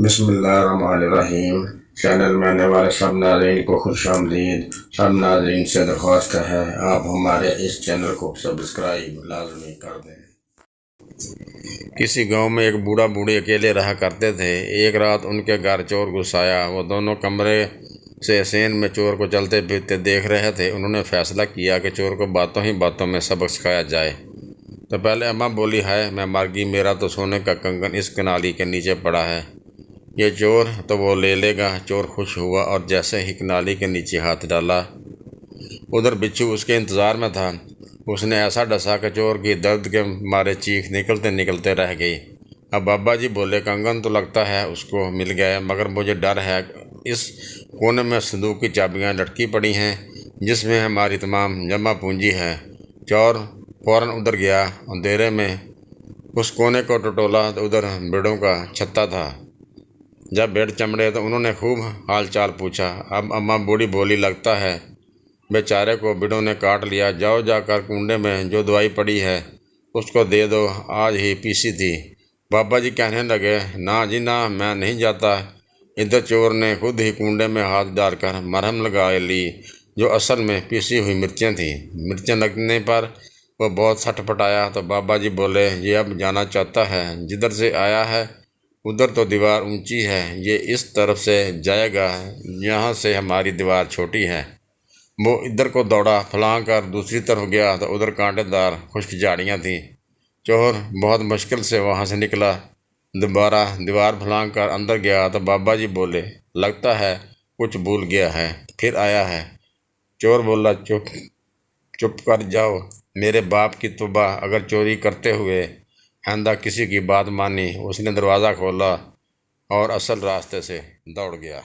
बिस्मिल्लाहिर्रहमानिर्रहीम। चैनल में आने वाले सब नाज़रीन को खुशामदीद। सब नाज़रीन से दरख्वास्त है आप हमारे इस चैनल को सब्सक्राइब लाजमी कर दें। किसी गांव में एक बूढ़ा बूढ़ी अकेले रहा करते थे। एक रात उनके घर चोर घुस आया। वो दोनों कमरे से सेन में चोर को चलते फिरते देख रहे थे। उन्होंने फैसला किया कि चोर को बातों ही बातों में सबक सिखाया जाए। तो पहले अम्मा बोली, है मैं मर गई, मेरा तो सोने का कंगन इस कनाली के नीचे पड़ा है, ये चोर तो वो ले लेगा। चोर खुश हुआ और जैसे ही कनाली के नीचे हाथ डाला, उधर बिच्छू उसके इंतज़ार में था। उसने ऐसा डसा कि चोर की दर्द के मारे चीख निकलते निकलते रह गई। अब बाबा जी बोले, कंगन तो लगता है उसको मिल गया, मगर मुझे डर है। इस कोने में संदूक की चाबियां लटकी पड़ी हैं जिसमें हमारी तमाम जमा पूंजी है। चोर फौरन उधर गया। अंधेरे में उस कोने को टटोला तो उधर भेड़ों का छत्ता था। जब भेड़ चमड़े तो उन्होंने खूब हाल चाल पूछा। अब अम्मा बूढ़ी बोली, लगता है बेचारे को भेड़ों ने काट लिया। जाओ जाकर कुंडे में जो दवाई पड़ी है उसको दे दो, आज ही पीसी थी। बाबा जी कहने लगे, ना जी ना, मैं नहीं जाता। इधर चोर ने खुद ही कुंडे में हाथ डालकर मरहम लगा ली, जो असल में पीसी हुई मिर्चें थीं। मिर्चें लगने पर वो बहुत छटपटाया। तो बाबा जी बोले, ये अब जाना चाहता है, जिधर से आया है उधर तो दीवार ऊंची है, ये इस तरफ से जाएगा, यहाँ से हमारी दीवार छोटी है। वो इधर को दौड़ा, फलांग कर दूसरी तरफ गया तो उधर कांटेदार खुश्क झाड़ियाँ थीं। चोर बहुत मुश्किल से वहाँ से निकला। दोबारा दीवार फलांग कर अंदर गया तो बाबा जी बोले, लगता है कुछ भूल गया है, फिर आया है। चोर बोला, चुप चुप कर जाओ, मेरे बाप की तौबा, अगर चोरी करते हुए आइंदा किसी की बात मानी। उसने दरवाज़ा खोला और असल रास्ते से दौड़ गया।